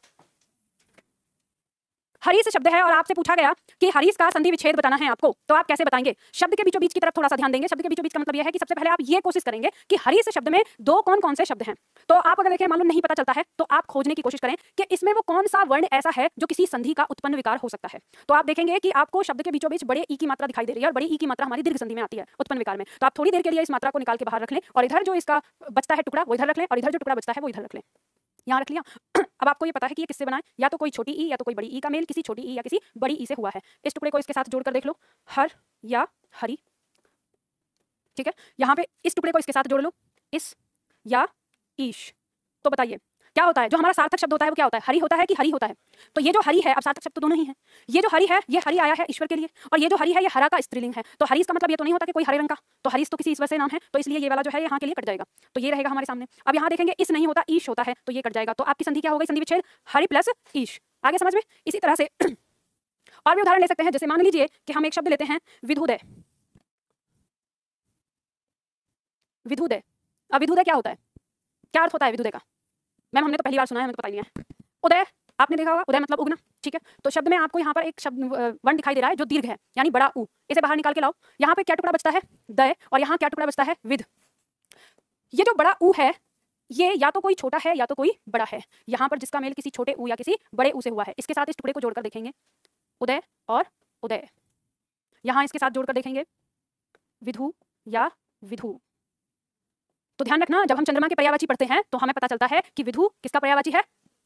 हरीश शब्द है और आपसे पूछा गया कि हरीश का संधि विच्छेद बताना है आपको, तो आप कैसे बताएंगे। शब्द के बीचों बीच की तरफ थोड़ा सा ध्यान देंगे। शब्द के बीचों बीच का मतलब यह है कि सबसे पहले आप ये कोशिश करेंगे कि हरीश शब्द में दो कौन कौन से शब्द हैं। तो आप अगर देखें मान लो नहीं पता चलता है, तो आप खोजने की कोशिश करें कि इसमें वो कौन सा वर्ण ऐसा है जो किसी संधि का उत्पन्न विकार हो सकता है। तो आप देखेंगे कि आपको शब्द के बीचों बीच बड़े ई की मात्रा दिखाई दे रही है, और बड़ी ई की मात्रा हमारी दीर्घ संधि में आती है उत्पन्न विकार में। तो आप थोड़ी देर के लिए इस मात्रा को निकाल के बाहर रख लें, और इधर जो इसका बचता है टुकड़ा वो इधर रख लें, और इधर जो टुकड़ा बचता है वो इधर रख लें, यहाँ रख लिया। अब आपको ये पता है कि ये किससे बना है, या तो कोई छोटी ई या तो कोई बड़ी ई का मेल किसी छोटी ई या किसी बड़ी ई से हुआ है। इस टुकड़े को इसके साथ जोड़कर देख लो, हर या हरी, ठीक है। यहाँ पे इस टुकड़े को इसके साथ जोड़ लो, इस या ईश। तो बताइए क्या होता है, जो हमारा सार्थक शब्द होता है वो क्या होता है, हरि होता है कि हरी होता है। तो ये जो हरि है, अब सार्थक शब्द तो दोनों ही है, ये जो हरि है ये हरि आया है ईश्वर के लिए, और ये जो हरि है ये हरा का स्त्रीलिंग है। तो हरीश का मतलब ये तो नहीं होता कि कोई हरे रंग का, तो हरीश तो किसी ईश्वर से नाम है, तो इसलिए ये वाला जो है यहाँ के लिए कट जाएगा, तो ये रहेगा हमारे सामने। अब यहाँ देखेंगे इस नहीं होता ईश होता है, तो ये कट जाएगा। तो आपकी संधि क्या हो गई, संधि विच्छेद हरि प्लस ईश। आगे समझ में। इसी तरह से और भी उदाहरण ले सकते हैं, जैसे मान लीजिए कि हम एक शब्द लेते हैं विधुदय। विधुदय, अब विधुदय क्या होता है, क्या अर्थ होता है विधुदय का, मैम हमने तो पहली बार सुना है, हमें तो पता ही नहीं है। उदय आपने देखा होगा, उदय मतलब उगना, ठीक है। तो शब्द में आपको यहाँ पर एक शब्द वर्ण दिखाई दे रहा है जो दीर्घ है, यानी बड़ा ऊ। इसे बाहर निकाल के लाओ, यहाँ पे क्या टुकड़ा बचता है, दय, और यहाँ क्या टुकड़ा बचता है, विध। ये जो बड़ा ऊ है ये या तो कोई छोटा है या तो कोई बड़ा है। यहाँ पर जिसका मेल किसी छोटे ऊ या किसी बड़े ऊ से हुआ है, इसके साथ इस टुकड़े को जोड़कर देखेंगे उदय और उदय। यहाँ इसके साथ जोड़कर देखेंगे विधु या विधु। तो ध्यान रखना, जब हम चंद्रमा के पर्यायवाची पढ़ते हैं तो हमें पता चलता है कि विधु किसका पर्यायवाची है,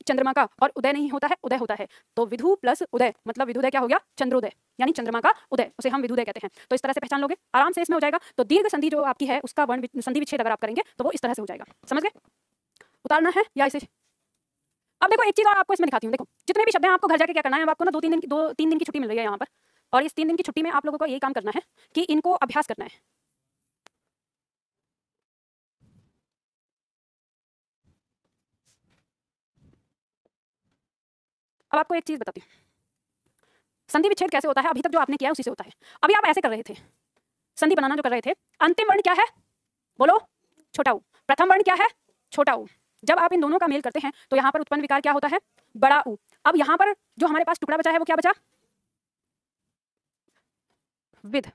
चंद्रमा का, और उदय नहीं होता है, उदय होता है। तो विधु प्लस उदय मतलब विधुदय क्या हो गया, चंद्रोदय, यानी चंद्रमा का उदय, उसे हम विधुदय कहते हैं। तो इस तरह से पहचान लोगे, आराम से इसमें हो जाएगा। तो दीर्घ संधि जो आपकी है उसका वर्ण संधि विच्छेद अगर आप करेंगे तो वो इस तरह से हो जाएगा। समझ गए, उतारना है या इसे। अब देखो एक चीज और आपको इसमें दिखाती हूँ, देखो जितने भी शब्द हैं आपको घर जाके क्या करना है, अब आपको ना 2-3 दिन की छुट्टी मिल रही है यहाँ पर, और इस 3 दिन की छुट्टी में आप लोगों को यही काम करना है कि इनको अभ्यास करना है। अब आपको एक चीज बताती हूँ, संधि विच्छेद कैसे होता है। अभी तक जो आपने किया उसी से होता है। अभी आप ऐसे कर रहे थे, संधि बनाना जो कर रहे थे, अंतिम वर्ण क्या है बोलो, छोटा ऊ। प्रथम वर्ण क्या है, छोटा ऊ। जब आप इन दोनों का मेल करते हैं तो यहाँ पर उत्पन्न विकार क्या होता है, बड़ा ऊ। अब यहाँ पर जो हमारे पास टुकड़ा बचा है वो क्या बचा, विध।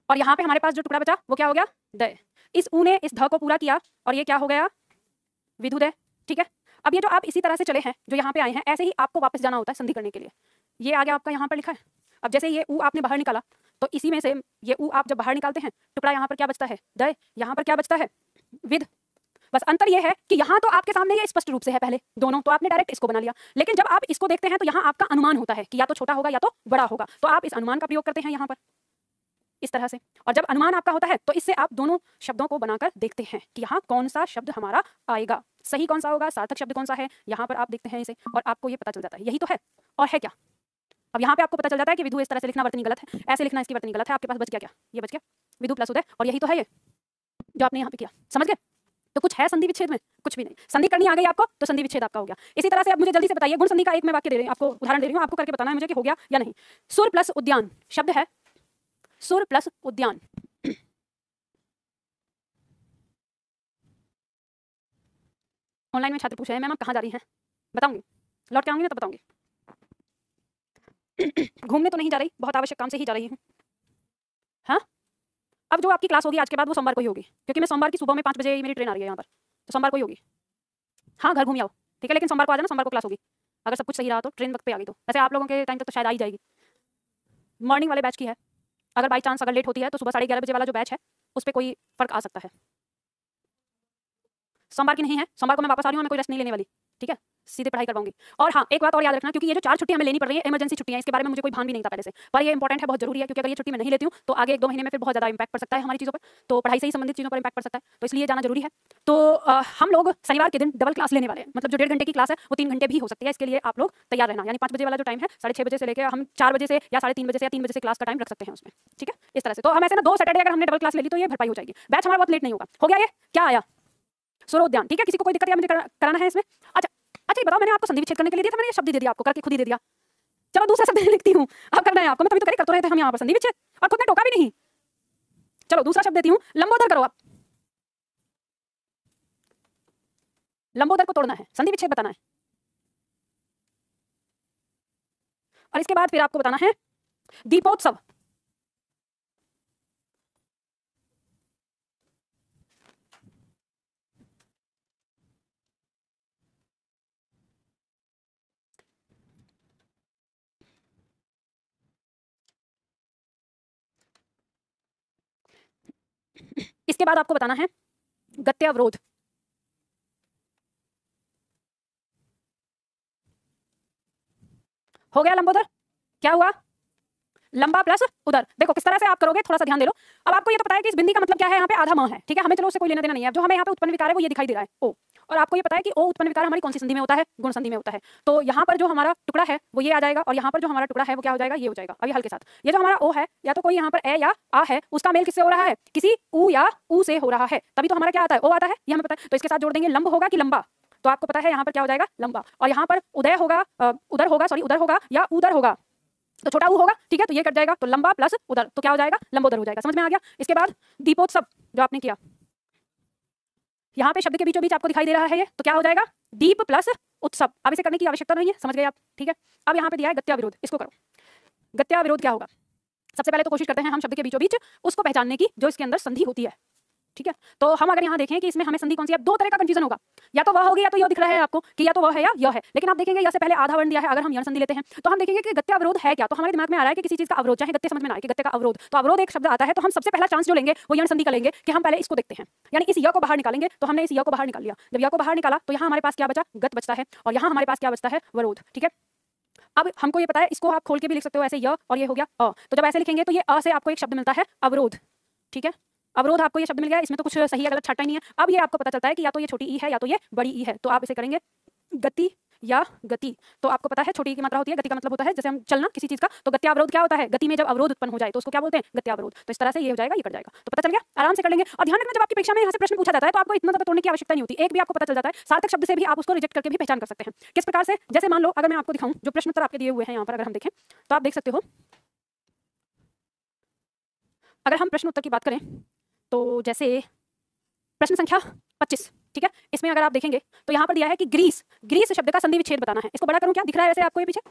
और यहाँ पे हमारे पास जो टुकड़ा बचा वो क्या हो गया, द। इस ऊ ने इस ध को पूरा किया और ये क्या हो गया, विधुदय। ठीक है, अब ये जो आप इसी तरह से चले हैं, जो यहाँ पे आए हैं, ऐसे ही आपको वापस जाना होता है संधि करने के लिए। ये आ गया आपका यहाँ पर लिखा है। अब जैसे ये ऊ आपने बाहर निकाला, तो इसी में से ये ऊ आप जब बाहर निकालते हैं, टुकड़ा यहाँ पर क्या बचता है, द। यहाँ पर क्या बचता है, विद। बस अंतर ये है कि यहाँ तो आपके सामने ये स्पष्ट रूप से है पहले दोनों, तो आपने डायरेक्ट इसको बना लिया। लेकिन जब आप इसको देखते हैं तो यहाँ आपका अनुमान होता है कि या तो छोटा होगा या तो बड़ा होगा, तो आप इस अनुमान का प्रयोग करते हैं यहाँ पर इस तरह से। और जब अनुमान आपका होता है तो इससे आप दोनों शब्दों को बनाकर देखते हैं कि यहाँ कौन सा शब्द हमारा आएगा, सही कौन सा होगा, सार्थक शब्द कौन सा है। यहाँ पर आप देखते हैं इसे और आपको ये पता चल जाता है, यही तो है और है क्या। अब यहाँ पे आपको पता चल जाता है कि विधु इस तरह से लिखना वर्तनी गलत है, ऐसे लिखना इसकी वर्तनी गलत है। आपके पास बच गया क्या, ये बच गया विधु प्लस उदय, और यही तो है ये जो आपने यहाँ पे किया। समझ गए। तो कुछ है संधि विच्छेद में, कुछ भी नहीं। संधि करनी आ गई आपको तो संधि विच्छेद आपका हो गया। इसी तरह से अब मुझे जल्दी से बताइए, गुण संधि का एक मैं वाक्य दे रही हूँ आपको, उदाहरण दे रही हूँ, आपको करके बताना है मुझे कि हो गया या नहीं। सुर प्लस उद्यान शब्द है, सुर प्लस उद्यान। ऑनलाइन में छात्र पूछ रहे हैं मैम आप कहाँ जा रही हैं, बताऊंगी, लौट के आऊंगी ना तो बताऊंगी। घूमने तो नहीं जा रही, बहुत आवश्यक काम से ही जा रही हूँ। हाँ, अब जो आपकी क्लास होगी आज के बाद वो सोमवार को ही होगी, क्योंकि मैं सोमवार की सुबह में 5 बजे मेरी ट्रेन आ रही है यहाँ पर, तो सोमवार को ही होगी। हाँ, घर घूम आओ, ठीक है, लेकिन सोमवार को आ जाना, सोमवार को क्लास होगी। अगर सब कुछ सही रहा तो ट्रेन वक्त पे आ गई तो, वैसे आप लोगों के टाइम तक तो शायद आ ही जाएगी। मॉर्निंग वाले बैच की है, अगर बाई चांस अगर लेट होती है तो सुबह 11:30 बजे वाला जो बैच है उस पर कोई फर्क आ सकता है। सोमवार की नहीं है, सोमवार को मैं वापस आ रही हूँ, मैं कोई रेस्ट नहीं लेने वाली, ठीक है, सीधे पढ़ाई करवाऊंगी। और हाँ, एक बात और याद रखना, क्योंकि ये जो 4 छुट्टी हमें लेनी पड़ रही है, इमरजेंसी छुट्टियां, इसके बारे में मुझे कोई भान भी नहीं था पहले से, पर ये इंपॉर्टेंट है, बहुत जरूरी है, क्योंकि अगर ये छुट्टी मैं नहीं लेती हूँ तो आगे 1-2 महीने में फिर बहुत ज्यादा इंपैक्ट पड़ सकता है हमारी चीज़ों पर, तो पढ़ाई से ही संबंधित चीज़ों पर इंपैक्ट पड़ सकता है, तो इसलिए जाना जरूरी है। तो हम लोग शनिवार के दिन डबल क्लास लेने वाले हैं, मतलब जो 1.5 घंटे की क्लास है वो 3 घंटे भी हो सकती है, इसके लिए आप लोग तैयार रहना। यानी 5 बजे वाला जो टाइम है, 6:30 बजे से लेकर हम 4 बजे से या 3:30 बजे से या 3 बजे से क्लास का टाइम रख सकते हैं उसमें, ठीक है, इस तरह से। तो हम ऐसे ना 2 सैटरडे अगर हमने डबल क्लास ले ली तो ये भरपाई हो जाएगी, बैच हमारा बहुत लेट नहीं होगा। हो गया, ये क्या आया, सूर्योद्यान, ठीक है। किसी को कोई दिक्कत या मुझे कराना है इसमें? अच्छा अच्छा, ये बताओ, मैंने आपको संधि विच्छेद करने के लिए दिया था, मैंने ये शब्द दे दिया आपको, करके खुद ही दे दिया। चलो दूसरा शब्द लिखती हूँ, अब करना है आपको, मैं तभी तो कर तो रहे थे हम यहाँ पर संधि विच्छेद, और खुद ने टोका भी नहीं। चलो दूसरा शब्द देती हूँ, लंबोदर करो आप। लंबोदर को तोड़ना है, संधि विच्छेद बताना है, और इसके बाद फिर आपको बताना है दीपोत्सव। इसके बाद आपको बताना है गत्यावरोध। हो गया लंबोदर, क्या हुआ, लंबा प्लस उधर। देखो किस तरह से आप करोगे, थोड़ा सा ध्यान दे लो। अब आपको ये तो पता है कि इस बिंदी का मतलब क्या है, यहाँ पे आधा म है, ठीक है, हमें चलो उससे कोई लेना देना नहीं है। जो हमें यहाँ पे उत्पन्न विकार है वो ये दिखाई दे रहा है ओ, और आपको ये पता है कि ओ उत्पन्न विकार हमारी कौन सी संधि में होता है, गुण संधि में होता है। तो यहाँ पर जो हमारा टुकड़ा है वो ये आ जाएगा, और यहाँ पर जो हमारा टुकड़ा है वो क्या हो जाएगा, ये हो जाएगा। अभी हल के साथ, ये जो हमारा ओ है, या तो कोई यहाँ पर ए या आ है, उसका मेल किससे हो रहा है, किसी ऊ या ऊ से हो रहा है, तभी तो हमारा क्या आता है, ओ आता है, ये हमें पता है। तो इसके साथ जोड़ देंगे लंब होगा कि लंबा, तो आपको पता है यहाँ पर क्या हो जाएगा, लंबा। और यहाँ पर उदय होगा, उधर होगा, सॉरी उधर होगा या उधर होगा, तो छोटा ऊ होगा, ठीक है, तो ये कट जाएगा, तो लंबा प्लस उधर, तो क्या हो जाएगा, लंबोदर हो जाएगा। समझ में आ गया। इसके बाद दीपोत्सव जो आपने किया, यहाँ पे शब्द के बीचों बीच आपको दिखाई दे रहा है ये, तो क्या हो जाएगा, दीप प्लस उत्सव। अब इसे करने की आवश्यकता नहीं है, समझ गए आप, ठीक है। अब यहाँ पे दिया है गत्याविरोध, इसको करो। गत्याविरोध क्या होगा, सबसे पहले तो कोशिश करते हैं हम शब्द के बीचों बीच उसको पहचानने की जो इसके अंदर संधि होती है, ठीक है। तो हम अगर यहाँ देखें कि इसमें हमें संधि कौन सी है, 2 तरह का कंफ्यूजन होगा, या तो वह होगी या तो यह दिख रहा है आपको कि या तो वह है या यह है। लेकिन आप देखेंगे या से पहले आधा वर्ण दिया है, अगर हम यण संधि लेते हैं तो हम देखेंगे कि गत्यावरोध है क्या, तो हमारे दिमाग में आ रहा है कि किसी चीज का अवरोध, चाहे गत्य समझ में ना आए कि गत्य का अवरोध, तो अवरोध एक शब्द आता है, तो हम सबसे पहला चांस जो लेंगे वो यण संधि का लेंगे कि हम पहले इसको देखते हैं, यानी इस य को बाहर निकालेंगे। तो हमने इस य को बाहर निकाल लिया, जब य को बाहर निकाला तो यहाँ हमारे पास क्या बचा, गत बचता है, और यहाँ हमारे पास क्या बचता है, वरोध, ठीक है। अब हमको ये पता है, इसको आप खोल के भी लिख सकते हो ऐसे य, और ये हो गया अ, तो जब ऐसे लिखेंगे तो ये अ से आपको एक शब्द मिलता है अवरोध, ठीक है। अवरोध आपको ये शब्द मिल गया, इसमें तो कुछ सही है गलत छाटा ही नहीं है। अब ये आपको पता चलता है कि या तो ये छोटी ई है या तो ये बड़ी ई है, तो आप इसे करेंगे गति या गति। तो आपको पता है छोटी की मात्रा होती है, गति का मतलब होता है जैसे हम चलना किसी चीज का, तो गत्यावरोध क्या होता है, गति में जब अवरोध उत्पन्न हो जाए तो उसको क्या बोलते हैं, गत्यावरोध। तो इस तरह से ये हो जाएगा, ये कट जाएगा, तो पता चल गया, आराम से कर लेंगे। और ध्यान रखना, जब आपकी परीक्षा में यहाँ से प्रश्न पूछा जाता है तो आपको इतना ज्यादा तोड़ने की आवश्यकता नहीं होती, एक भी आपको पता चल जाता है, सार्थक शब्द से भी आप उसको रिजेक्ट करके भी पहचान कर सकते हैं। किस प्रकार से, जैसे मान लो अगर मैं आपको दिखाऊं जो प्रश्न उत्तर आपके दिए हुए हैं यहाँ पर, अगर हम देखें तो आप देख सकते हो, अगर हम प्रश्न उत्तर की बात करें तो जैसे प्रश्न संख्या 25, ठीक है, इसमें अगर आप देखेंगे तो यहाँ पर दिया है कि ग्रीस, ग्रीस शब्द का संधि विच्छेद बताना है। इसको बड़ा करूं क्या, दिख रहा है वैसे आपको ये पीछे,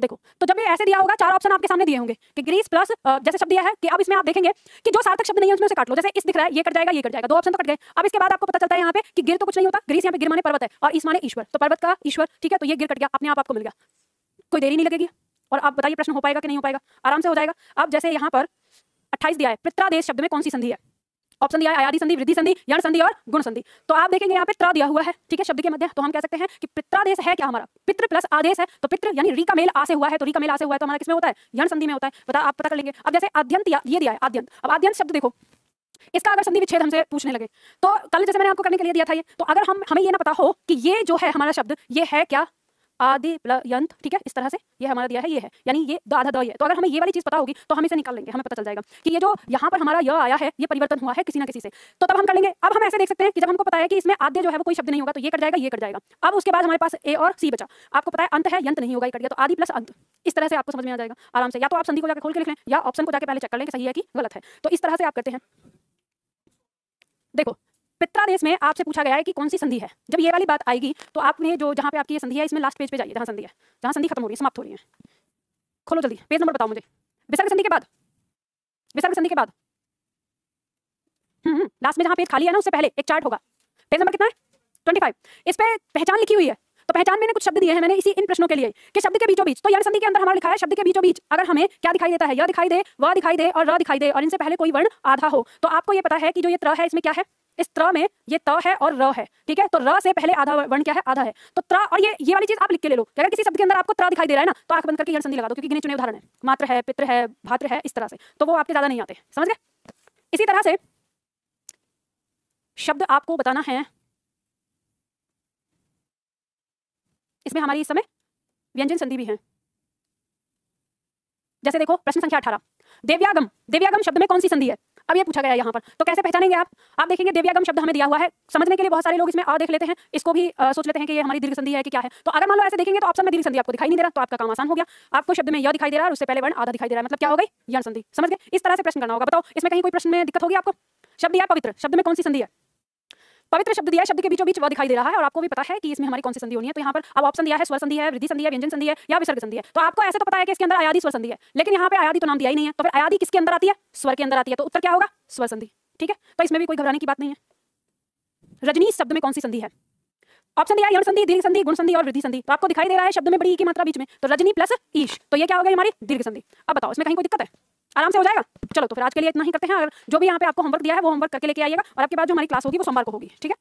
देखो, तो जब ये ऐसे दिया होगा, चार ऑप्शन आपके सामने दिए होंगे कि ग्रीस प्लस जैसे शब्द दिया है कि अब इसमें आप देखेंगे कि जो सार्थक शब्द नहीं है उसमें से काट लो। जैसे इस दिख रहा है, ये कट जाएगा, ये कट जाएगा, दो ऑप्शन तो कट गए। अब इसके बाद आपको पता चलता है यहाँ पे कि गिर तो कुछ नहीं होता, ग्रीस यहाँ पे गिर माने पर्वत है और इस माने ईश्वर, तो पर्वत का ईश्वर, ठीक है। तो ये गिर कट गया, अपने आप आपको मिल गया, कोई देरी नहीं लगेगी। और आप बताइए प्रश्न हो पाएगा कि नहीं हो पाएगा? आराम से हो जाएगा। अब जैसे यहाँ पर 28 दिया है, पित्रादेश शब्द में कौन सी संधि है? ऑप्शन दिया है आयादी संधि, वृद्धि संधि, यण संधि और गुण संधि। तो आप देखेंगे यहाँ पे त्रा दिया हुआ है, ठीक है, शब्द के मध्य। तो हम कह सकते हैं कि पित्रादेश है क्या हमारा? पितृ प्लस आदेश है, तो पितृ यानी री का मेल आ से हुआ है, तो री का मेल आ से हुआ है तो हमारा किसमें होता है? यण संधि में होता है। आप पता कर लेंगे। अब जैसे आद्यंत ये दिया है, आद्यंत। अब आद्यंत शब्द देखो, इसका अगर संधि विच्छेद हमसे पूछने लगे तो कल जैसे मैंने आपको करने के लिए दिया था ये, तो अगर हमें ये ना पता हो कि ये जो है हमारा शब्द ये है क्या? आदि प्लस यंत, ठीक है, इस तरह से ये हमारा दिया है, ये है, यानी ये आधा द ये। तो अगर हमें ये वाली चीज पता होगी तो हम इसे निकाल लेंगे, हमें पता चल जाएगा कि ये जो यहाँ पर हमारा य आया है ये परिवर्तन हुआ है किसी ना किसी से, तो तब हम कर लेंगे। अब हम ऐसे देख सकते हैं कि जब हमको पता है कि इसमें आद्य जो है वो कोई शब्द नहीं होगा तो ये कट जाएगा, ये कट जाएगा। अब उसके बाद हमारे पास ए और सी बचा। आपको पता है अंत है, यंत नहीं होगा, ये कट गया, तो आदि प्लस अंत। इस तरह से आपको समझ में आ जाएगा आराम से। या तो आप संधि को जाकर खोल के लिख लें या ऑप्शन को जाकर पहले चेक कर लें कि सही है कि गलत है। तो इस तरह से आप करते हैं। देखो, पित्रादेश में आपसे पूछा गया है कि कौन सी संधि है। जब ये वाली बात आएगी तो आपने जो जहाँ पे आपकी ये संधि है इसमें लास्ट पेज पे जाइए, जहाँ संधि है, जहाँ संधि खत्म हो रही है, समाप्त हो रही है। खोलो जल्दी, पेज नंबर बताओ मुझे। विसर्ग संधि के बाद, विसर्ग संधि के बाद लास्ट में जहाँ पेज खाली है ना उससे पहले एक चार्ट होगा। पेज नंबर कितना है? 25। इस पे पहचान लिखी हुई है। तो पहचान मैंने कुछ शब्द दिए हैं मैंने इसी इन प्रश्नों के लिए कि शब्द के बीचों बीच, तो यण संधि के अंदर हमारा लिखा है शब्द के बीचों बीच अगर हमें क्या दिखाई देता है? य दिखाई दे, व दिखाई दे और र दिखाई दे और इनसे पहले कोई वर्ण आधा हो, तो आपको ये पता है कि जो ये त्र है इसमें क्या है? इस त्र में ये त है और र है, ठीक है। तो र से पहले आधा वर्ण क्या है? आधा है। तो त्र, और ये वाली चीज आप लिख के ले लो। अगर किसी शब्द के अंदर आपको त्र दिखाई दे रहा है ना तो आंख बंद करके यण संधि लगा दो, क्योंकि गिने चुने उदाहरण है, मात्र है, पितृ है, भातृ है, इस तरह से, तो वो आपके ज्यादा नहीं आते, समझ गए। इसी तरह से शब्द आपको बताना है, इसमें हमारी इस समय व्यंजन संधि भी है। जैसे देखो प्रश्न संख्या 18, देव्यागम, देव्यागम शब्द में कौन सी संधि है? अब ये पूछा गया है यहाँ पर, तो कैसे पहचानेंगे आप देखेंगे देव्यागम शब्द हमें दिया हुआ है। समझने के लिए बहुत सारे लोग इसमें देख लेते हैं, इसको भी सोच लेते हैं कि ये हमारी दीर्घ संधि है कि क्या है। तो अगर मान लो ऐसे देखेंगे तो ऑप्शन में दीर्घ संधि आपको दिखाई नहीं दे रहा, तो आपका काम आसान हो गया। आपको शब्द में य दिखाई दे रहा है और उससे पहले वर्ण आधा दिखाई दे रहा है, मतलब क्या हो गई? यण संधि। समझ गए? इस तरह से प्रश्न करना होगा। बताओ इसमें कहीं कोई प्रश्न में दिक्कत होगी आपको? शब्द दिया पवित्र, शब्द में कौन सी संधि है? पवित्र शब्द दिया है, शब्द के बीचों बीच व दिखाई दे रहा है और आपको भी पता है कि इसमें हमारी कौन सी संधि होनी है। तो यहाँ पर अब ऑप्शन दिया है स्वर संधि है, वृद्धि संधि है, व्यंजन संधि है या विसर्ग संधि है। तो आपको ऐसे तो पता है कि इसके अंदर आयादी स्वर संधि है, लेकिन यहाँ पे आयादी तो नाम दिया ही नहीं है, तो फिर आयादी किसके अंदर आती है? स्वर के अंदर आती है। तो उत्तर क्या होगा? स्वर संधि, ठीक है। तो इसमें भी कोई घबराने की बात नहीं है। रजनी शब्द में कौन सी संधि है? ऑप्शन दिया यण संधि, दीर्घ संधि, गुण संधि और वृद्धि संधि। तो आपको दिखाई दे रहा है शब्द में बड़ी ई की मात्रा बीच में, तो रजनी प्लस ईश, तो ये क्या हो गई हमारी दीर्घ संधि। अब बताओ इसमें कहीं कोई दिक्कत है? आराम से हो जाएगा। चलो तो फिर आज के लिए इतना ही करते हैं। अगर जो भी यहाँ पे आपको होमवर्क दिया है वो होमवर्क करके लेके आइएगा और आपके बाद जो हमारी क्लास होगी वो सोमवार को होगी, ठीक है।